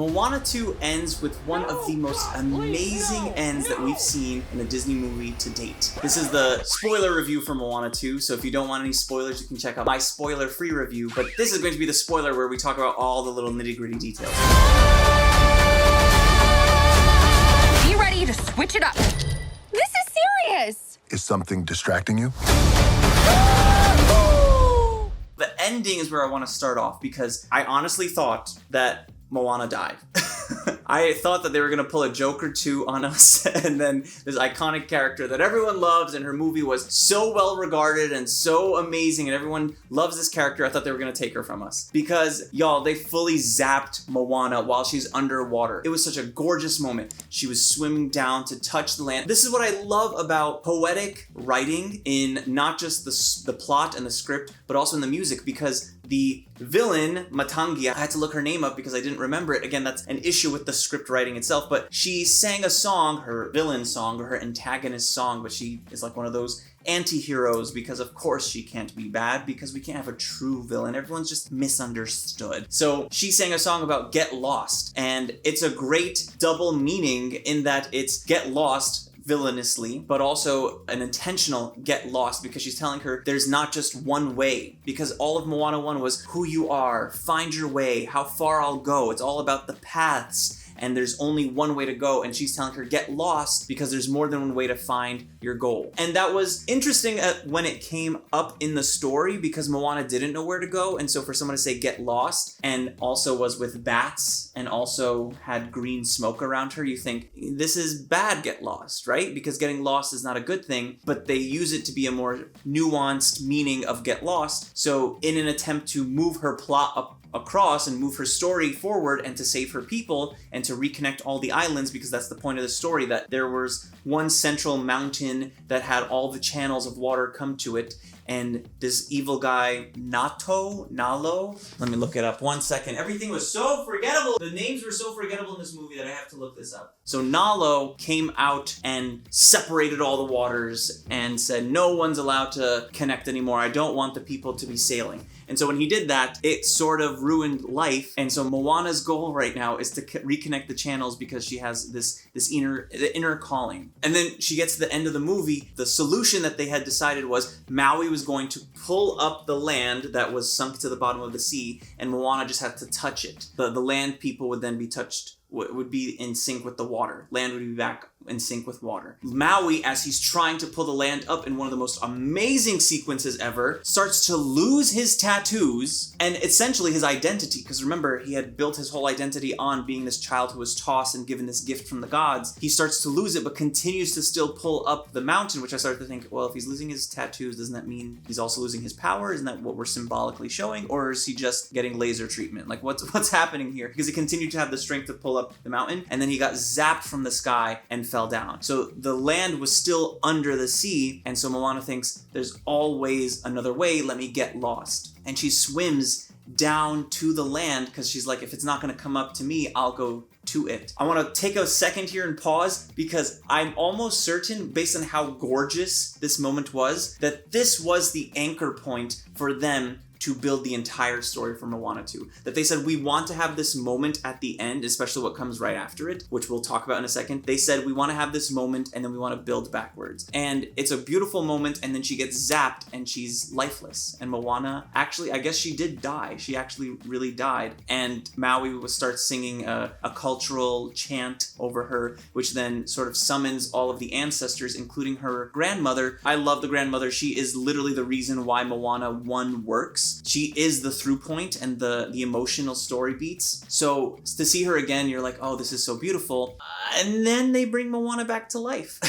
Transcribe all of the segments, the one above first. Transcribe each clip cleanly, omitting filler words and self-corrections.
Moana 2 ends with one of the most amazing ends that we've seen in a Disney movie to date. This is the spoiler review for Moana 2, so if you don't want any spoilers, you can check out my spoiler-free review, but this is going to be the spoiler where we talk about all the little nitty-gritty details. Be ready to switch it up. This is serious. Is something distracting you? The ending is where I want to start off because I honestly thought that Moana died. I thought that they were going to pull a joke or two on us, and then this iconic character that everyone loves, and her movie was so well regarded and so amazing, and everyone loves this character. I thought they were going to take her from us. Because, y'all, they fully zapped Moana while she's underwater. It was such a gorgeous moment. She was swimming down to touch the land. This is what I love about poetic writing in not just the plot and the script, but also in the music, because the villain, Matangi, I had to look her name up because I didn't remember it. Again, that's an issue with the script writing itself, but she sang a song, her villain song, or her antagonist song, but she is like one of those anti-heroes because of course she can't be bad because we can't have a true villain. Everyone's just misunderstood. So she sang a song about get lost, and it's a great double meaning in that it's get lost villainously, but also an intentional get lost, because she's telling her there's not just one way, because all of Moana 1 was who you are, find your way, how far I'll go. It's all about the paths, and there's only one way to go, and she's telling her get lost because there's more than one way to find your goal. And that was interesting when it came up in the story, because Moana didn't know where to go, and so for someone to say get lost and also was with bats and also had green smoke around her, you think this is bad get lost, right? Because getting lost is not a good thing, but they use it to be a more nuanced meaning of get lost. So in an attempt to move her plot up across and move her story forward and to save her people and to reconnect all the islands, because that's the point of the story, that there was one central mountain that had all the channels of water come to it, and this evil guy, Nalo, let me look it up 1 second. Everything was so forgettable. The names were so forgettable in this movie that I have to look this up. So Nalo came out and separated all the waters and said, no one's allowed to connect anymore. I don't want the people to be sailing. And so when he did that, it sort of ruined life. And so Moana's goal right now is to reconnect the channels because she has this inner calling. And then she gets to the end of the movie. The solution that they had decided was Maui was going to pull up the land that was sunk to the bottom of the sea, and Moana just had to touch it. The land people would then be touched, would be in sync with the water. Land would be back in sync with water. Maui, as he's trying to pull the land up in one of the most amazing sequences ever, starts to lose his tattoos and essentially his identity. Because remember, he had built his whole identity on being this child who was tossed and given this gift from the gods. He starts to lose it, but continues to still pull up the mountain, which I started to think, well, if he's losing his tattoos, doesn't that mean he's also losing his power? Isn't that what we're symbolically showing? Or is he just getting laser treatment? Like, what's happening here? Because he continued to have the strength to pull up the mountain, and then he got zapped from the sky and fell down. So the land was still under the sea, and so Moana thinks there's always another way, let me get lost. And she swims down to the land because she's like, if it's not going to come up to me, I'll go to it. I want to take a second here and pause, because I'm almost certain, based on how gorgeous this moment was, that this was the anchor point for them to build the entire story for Moana 2. That they said, we want to have this moment at the end, especially what comes right after it, which we'll talk about in a second. They said, we want to have this moment and then we want to build backwards. And it's a beautiful moment, and then she gets zapped and she's lifeless. And Moana, actually, I guess she did die. She actually really died. And Maui starts singing a cultural chant over her, which then sort of summons all of the ancestors, including her grandmother. I love the grandmother. She is literally the reason why Moana 1 works. She is the through point and the emotional story beats. So to see her again, you're like, oh, this is so beautiful. And then they bring Moana back to life.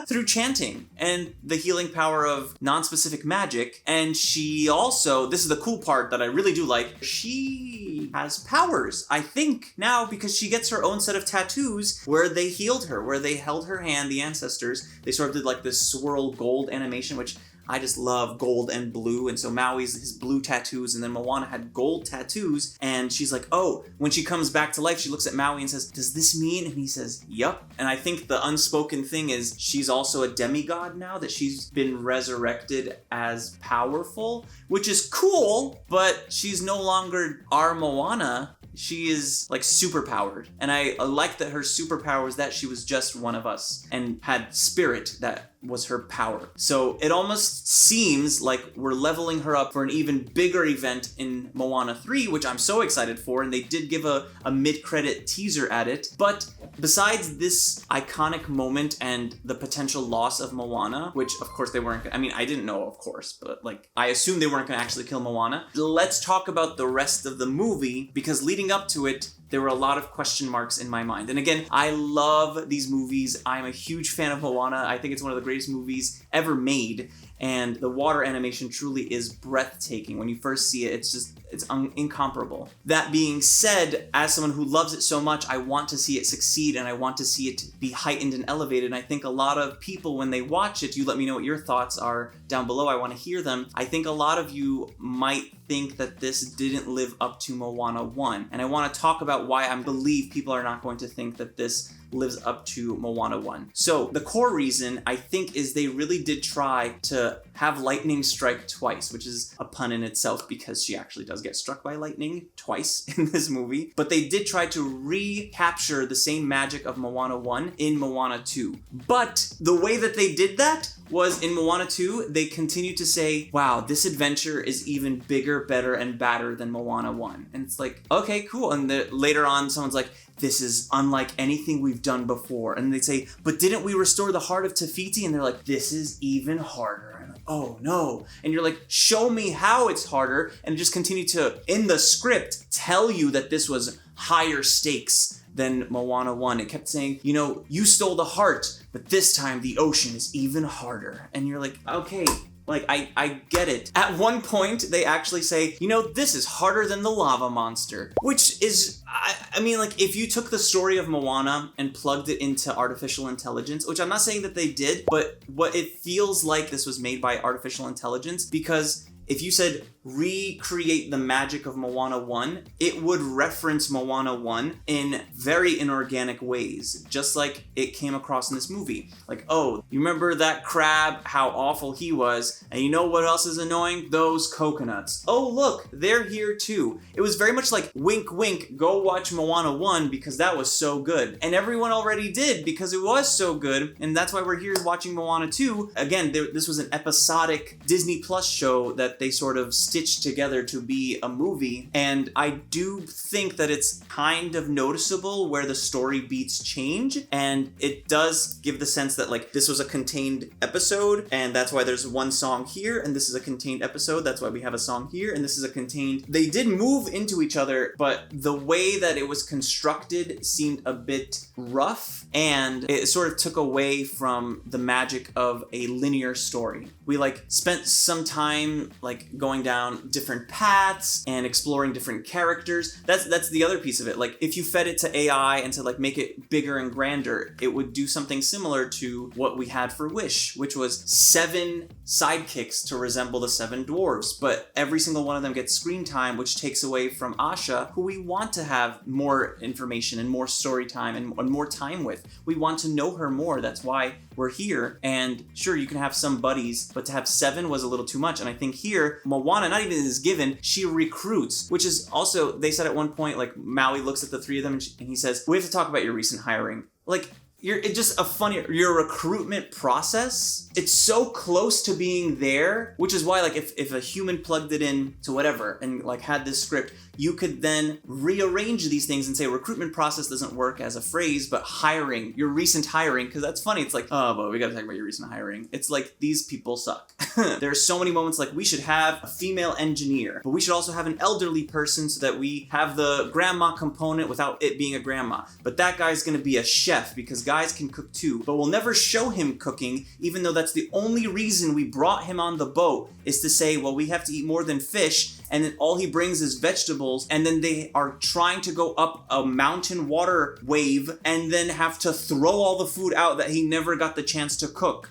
Through chanting and the healing power of non-specific magic. And she also, this is the cool part that I really do like, she has powers, I think, now, because she gets her own set of tattoos where they healed her, where they held her hand, the ancestors. They sort of did like this swirl gold animation, which I just love gold and blue, and so Maui's his blue tattoos, and then Moana had gold tattoos, and she's like, oh, when she comes back to life, she looks at Maui and says, does this mean? And he says, yup. And I think the unspoken thing is she's also a demigod now, that she's been resurrected as powerful, which is cool, but she's no longer our Moana. she is like super powered. And I like that her superpower is that she was just one of us and had spirit that was her power. So it almost seems like we're leveling her up for an even bigger event in Moana 3, which I'm so excited for, and they did give a mid-credit teaser at it. But besides this iconic moment and the potential loss of Moana, which of course they weren't, I mean, I didn't know, of course, but like, I assumed they weren't gonna actually kill Moana. Let's talk about the rest of the movie, because leading up to it, there were a lot of question marks in my mind. And again, I love these movies. I'm a huge fan of Moana. I think it's one of the greatest movies ever made. And the water animation truly is breathtaking. When you first see it, it's incomparable. That being said, as someone who loves it so much, I want to see it succeed and I want to see it be heightened and elevated. And I think a lot of people, when they watch it, you let me know what your thoughts are down below. I want to hear them. I think a lot of you might think that this didn't live up to Moana 1. And I want to talk about why I believe people are not going to think that this lives up to Moana 1. So the core reason, I think, is they really did try to have lightning strike twice, which is a pun in itself because she actually does get struck by lightning twice in this movie. But they did try to recapture the same magic of Moana 1 in Moana 2. But the way that they did that was in Moana 2, they continued to say, wow, this adventure is even bigger, better, and badder than Moana 1. And it's like, okay, cool. And later on, someone's like, this is unlike anything we've done before. And they say, but didn't we restore the heart of Te Fiti? And they're like, this is even harder. And I'm like, oh no. And you're like, show me how it's harder. And just continue to, in the script, tell you that this was higher stakes than Moana 1. It kept saying, you know, you stole the heart, but this time the ocean is even harder. And you're like, okay, like, I get it. At one point, they actually say, you know, this is harder than the lava monster. Which is, I mean, like, if you took the story of Moana and plugged it into artificial intelligence, which I'm not saying that they did, but what it feels like this was made by artificial intelligence, because if you said recreate the magic of Moana 1, it would reference Moana 1 in very inorganic ways, just like it came across in this movie. Like, oh, you remember that crab, how awful he was, and you know what else is annoying? Those coconuts. Oh, look, they're here too. It was very much like, wink, wink, go watch Moana 1 because that was so good. And everyone already did because it was so good, and that's why we're here watching Moana 2. Again, this was an episodic Disney Plus show that they sort of stitched together to be a movie, and I do think that it's kind of noticeable where the story beats change, and it does give the sense that like this was a contained episode, and that's why there's one song here, and this is a contained episode, that's why we have a song here, and this is a contained. They did move into each other, but the way that it was constructed seemed a bit rough, and it sort of took away from the magic of a linear story. We like spent some time like going down different paths and exploring different characters. That's the other piece of it. Like if you fed it to AI and to like make it bigger and grander, it would do something similar to what we had for Wish, which was 7 sidekicks to resemble the 7 dwarves, but every single one of them gets screen time, which takes away from Asha, who we want to have more information and more story time and more time with. We want to know her more. That's why we're here. And sure, you can have some buddies, but to have 7 was a little too much. And I think here, Moana not even is given, she recruits, which is also, they said at one point, like Maui looks at the 3 of them and he says, we have to talk about your recent hiring. Like, it's just a funny, your recruitment process, it's so close to being there, which is why like if a human plugged it in to whatever and like had this script, you could then rearrange these things and say recruitment process doesn't work as a phrase, but hiring, your recent hiring, because that's funny. It's like, oh, but we gotta talk about your recent hiring. It's like, these people suck. There are so many moments like we should have a female engineer, but we should also have an elderly person so that we have the grandma component without it being a grandma. But that guy's gonna be a chef because guys can cook too, but we'll never show him cooking, even though that's the only reason we brought him on the boat, is to say, well, we have to eat more than fish, and then all he brings is vegetables, and then they are trying to go up a mountain water wave and then have to throw all the food out that he never got the chance to cook.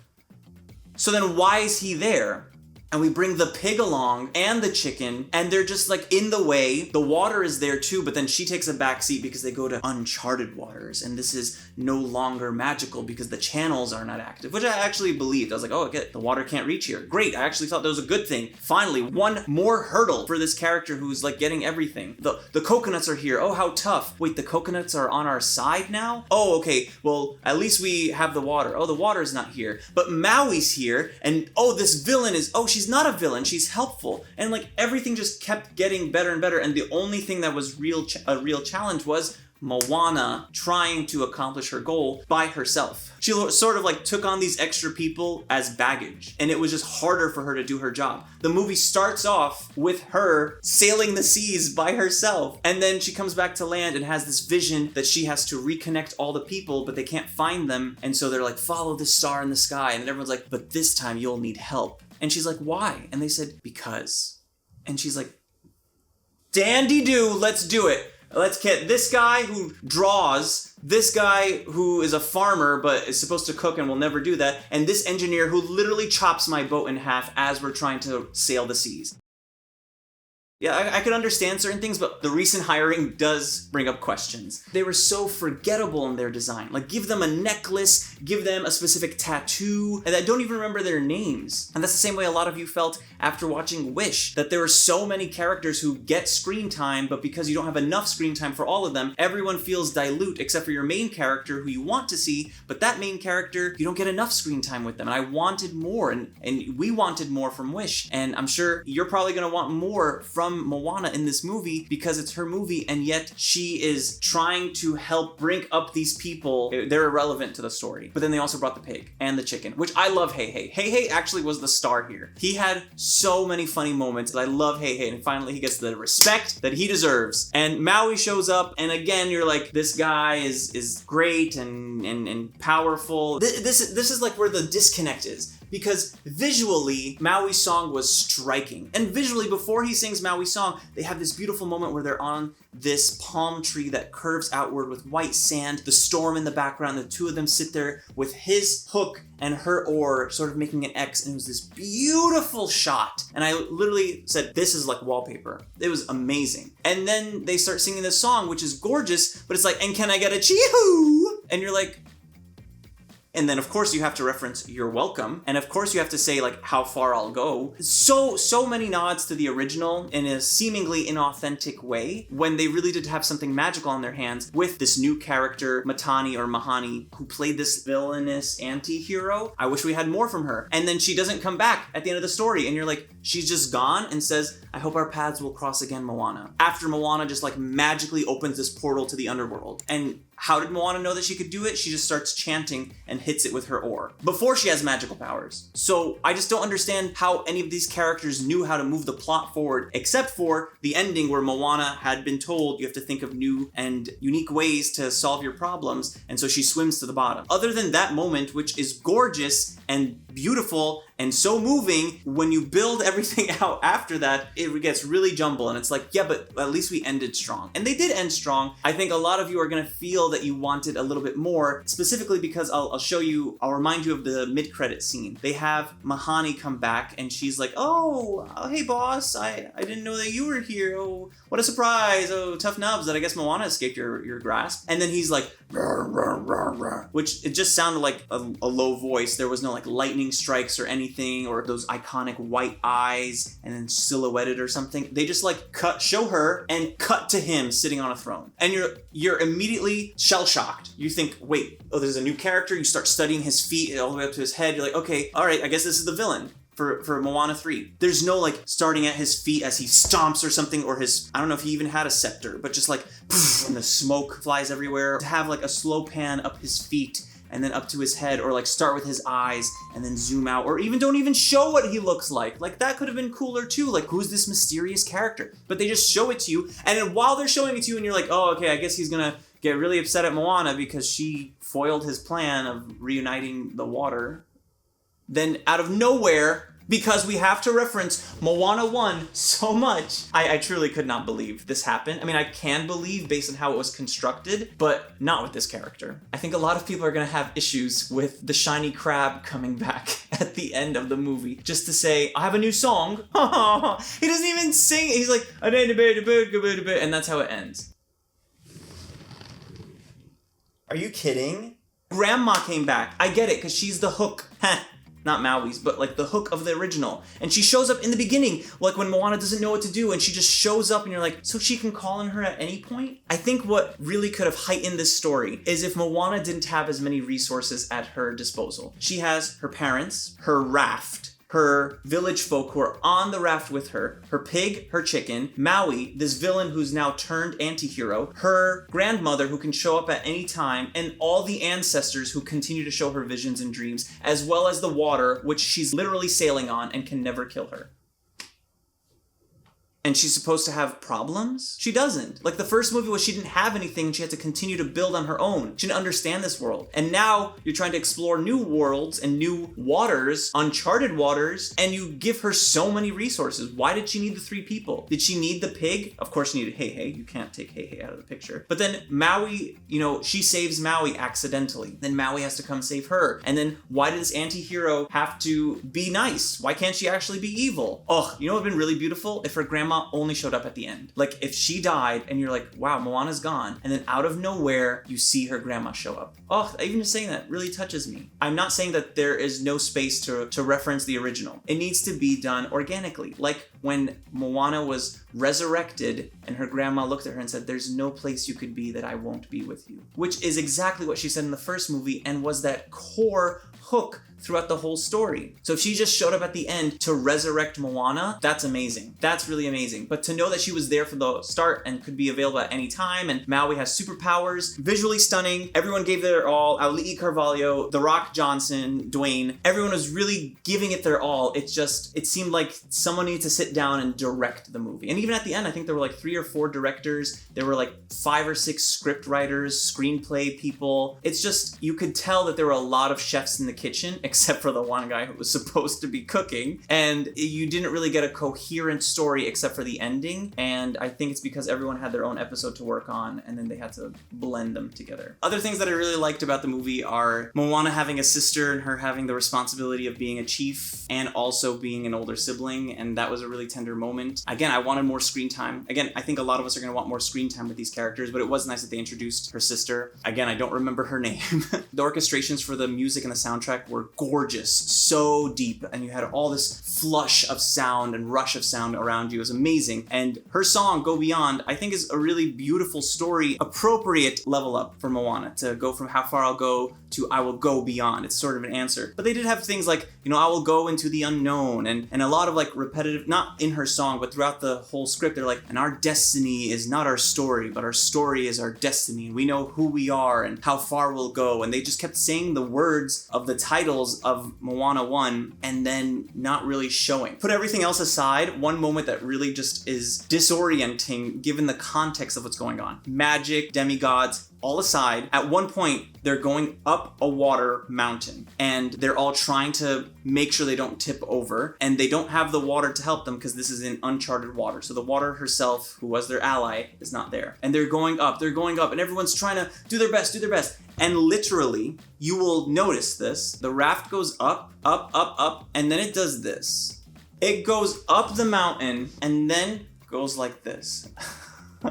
So then why is he there? And we bring the pig along and the chicken, and they're just like in the way. The water is there too, but then she takes a back seat because they go to uncharted waters, and this is no longer magical because the channels are not active, which I actually believed. I was like, oh, okay, the water can't reach here. Great, I actually thought that was a good thing. Finally, one more hurdle for this character who's like getting everything. The coconuts are here. Oh, how tough. Wait, the coconuts are on our side now? Oh, okay, well, at least we have the water. Oh, the water's not here. But Maui's here, and oh, this villain is, oh, she's not a villain, she's helpful. And like everything just kept getting better and better, and the only thing that was a real challenge was Moana trying to accomplish her goal by herself. She sort of like took on these extra people as baggage, and it was just harder for her to do her job. The movie starts off with her sailing the seas by herself, and then she comes back to land and has this vision that she has to reconnect all the people, but they can't find them, and so they're like, follow the star in the sky, and then everyone's like, but this time you'll need help. And she's like, why? And they said, because. And she's like, dandy-do, let's do it. Let's get this guy who draws, this guy who is a farmer but is supposed to cook and will never do that, and this engineer who literally chops my boat in half as we're trying to sail the seas. Yeah, I could understand certain things, but the recent hiring does bring up questions. They were so forgettable in their design. Like, give them a necklace, give them a specific tattoo, and I don't even remember their names. And that's the same way a lot of you felt after watching Wish, that there were so many characters who get screen time, but because you don't have enough screen time for all of them, everyone feels dilute except for your main character who you want to see, but that main character, you don't get enough screen time with them. And I wanted more, and we wanted more from Wish. And I'm sure you're probably gonna want more from Moana in this movie because it's her movie, and yet she is trying to help bring up these people. They're irrelevant to the story. But then they also brought the pig and the chicken, which I love. Hey Hey. Hey Hey actually was the star here. He had so many funny moments. I love Hey Hey, and finally he gets the respect that he deserves. And Maui shows up, and again you're like, this guy is great and powerful. This is like where the disconnect is. Because visually, Maui's song was striking. And visually, before he sings Maui's song, they have this beautiful moment where they're on this palm tree that curves outward with white sand, the storm in the background, the two of them sit there with his hook and her oar sort of making an X, and it was this beautiful shot. And I literally said, this is like wallpaper. It was amazing. And then they start singing this song, which is gorgeous, but it's like, and can I get a chee-hoo? And you're like, and then of course you have to reference You're Welcome. And of course you have to say like How Far I'll Go. So many nods to the original in a seemingly inauthentic way when they really did have something magical on their hands with this new character, Matani or Mahani, who played this villainous anti-hero. I wish we had more from her. And then she doesn't come back at the end of the story. And you're like, she's just gone and says, I hope our paths will cross again, Moana. After Moana just like magically opens this portal to the underworld. And how did Moana know that she could do it? She just starts chanting and hits it with her oar before she has magical powers. So I just don't understand how any of these characters knew how to move the plot forward, except for the ending where Moana had been told you have to think of new and unique ways to solve your problems, and so she swims to the bottom. Other than that moment, which is gorgeous and beautiful and so moving, when you build everything out after that, it gets really jumbled, and it's like, yeah, but at least we ended strong. And they did end strong. I think a lot of you are gonna feel that you wanted a little bit more, specifically because I'll remind you of the mid-credit scene. They have Mahani come back, and she's like, oh, hey boss, I didn't know that you were here. Oh, what a surprise. Oh, tough nubs that I guess Moana escaped your grasp. And then he's like, rah, rah, rah, rah, which it just sounded like a low voice. There was no like lightning strikes or anything, or those iconic white eyes and then silhouetted or something. They just like show her and cut to him sitting on a throne. And you're immediately shell-shocked. You think, wait, oh, there's a new character. You start studying his feet all the way up to his head. You're like, okay, all right, I guess this is the villain for Moana 3. There's no like starting at his feet as he stomps or something, or his, I don't know if he even had a scepter, but just like, poof, and the smoke flies everywhere. To have like a slow pan up his feet and then up to his head, or like start with his eyes and then zoom out, or even don't even show what he looks like. Like that could have been cooler too. Like, who's this mysterious character? But they just show it to you, and then while they're showing it to you and you're like, oh, okay, I guess he's gonna get really upset at Moana because she foiled his plan of reuniting the water. Then out of nowhere, because we have to reference Moana 1 so much. I truly could not believe this happened. I mean, I can believe based on how it was constructed, but not with this character. I think a lot of people are gonna have issues with the shiny crab coming back at the end of the movie just to say, I have a new song. He doesn't even sing. He's like, and that's how it ends. Are you kidding? Grandma came back. I get it, because she's the Hook. Not Maui's, but like the Hook of the original. And she shows up in the beginning, like when Moana doesn't know what to do, and she just shows up and you're like, so she can call on her at any point? I think what really could have heightened this story is if Moana didn't have as many resources at her disposal. She has her parents, her raft, her village folk who are on the raft with her, her pig, her chicken, Maui, this villain who's now turned anti-hero, her grandmother who can show up at any time, and all the ancestors who continue to show her visions and dreams, as well as the water, which she's literally sailing on and can never kill her. And she's supposed to have problems? She doesn't. Like the first movie was she didn't have anything and she had to continue to build on her own. She didn't understand this world. And now you're trying to explore new worlds and new waters, uncharted waters, and you give her so many resources. Why did she need the 3 people? Did she need the pig? Of course she needed Hey Hey. You can't take Hey Hey out of the picture. But then Maui, she saves Maui accidentally. Then Maui has to come save her. And then why did this anti-hero have to be nice? Why can't she actually be evil? Ugh, you know what would have been really beautiful? If her grandma only showed up at the end. Like if she died and you're like, wow, Moana's gone, and then out of nowhere you see her grandma show up. Oh, even just saying that really touches me. I'm not saying that there is no space to reference the original. It needs to be done organically. Like when Moana was resurrected and her grandma looked at her and said, there's no place you could be that I won't be with you. Which is exactly what she said in the first movie and was that core hook throughout the whole story. So if she just showed up at the end to resurrect Moana, that's amazing. That's really amazing. But to know that she was there from the start and could be available at any time, and Maui has superpowers, visually stunning, everyone gave their all, Auli'i Carvalho, The Rock Johnson, Dwayne, everyone was really giving it their all. It seemed like someone needed to sit down and direct the movie. And even at the end, I think there were like 3 or 4 directors, there were like 5 or 6 script writers, screenplay people. It's just, you could tell that there were a lot of chefs in the kitchen, except for the one guy who was supposed to be cooking. And you didn't really get a coherent story except for the ending. And I think it's because everyone had their own episode to work on and then they had to blend them together. Other things that I really liked about the movie are Moana having a sister and her having the responsibility of being a chief and also being an older sibling. And that was a really tender moment. Again, I wanted more screen time. Again, I think a lot of us are going to want more screen time with these characters, but it was nice that they introduced her sister. Again, I don't remember her name. The orchestrations for the music and the soundtrack were gorgeous, so deep, and you had all this flush of sound and rush of sound around you. It was amazing. And her song, Go Beyond, I think is a really beautiful story, appropriate level up for Moana, to go from How Far I'll Go to I Will Go Beyond. It's sort of an answer. But they did have things like, I will go into the unknown, and a lot of like repetitive, not in her song, but throughout the whole script, they're like, and our destiny is not our story, but our story is our destiny, and we know who we are and how far we'll go. And they just kept saying the words of the titles of Moana 1 and then not really showing. Put everything else aside, one moment that really just is disorienting given the context of what's going on. Magic, demigods, all aside, at one point, they're going up a water mountain and they're all trying to make sure they don't tip over, and they don't have the water to help them because this is in uncharted water. So the water herself, who was their ally, is not there. And they're going up, and everyone's trying to do their best. And literally, you will notice this, the raft goes up, and then it does this. It goes up the mountain and then goes like this.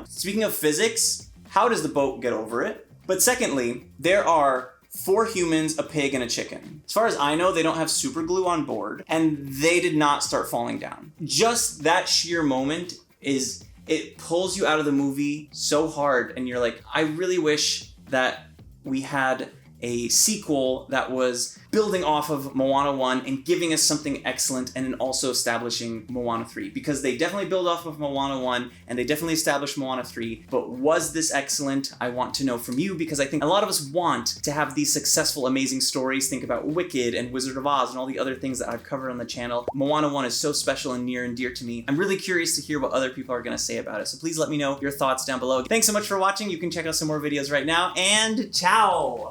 Speaking of physics, how does the boat get over it? But secondly, there are 4 humans, a pig, and a chicken. As far as I know, they don't have super glue on board, and they did not start falling down. Just that sheer moment it pulls you out of the movie so hard, and you're like, I really wish that we had a sequel that was building off of Moana 1 and giving us something excellent, and then also establishing Moana 3, because they definitely build off of Moana 1 and they definitely established Moana 3, but was this excellent? I want to know from you, because I think a lot of us want to have these successful, amazing stories. Think about Wicked and Wizard of Oz and all the other things that I've covered on the channel. Moana 1 is so special and near and dear to me. I'm really curious to hear what other people are going to say about it, so please let me know your thoughts down below. Thanks so much for watching. You can check out some more videos right now, and ciao!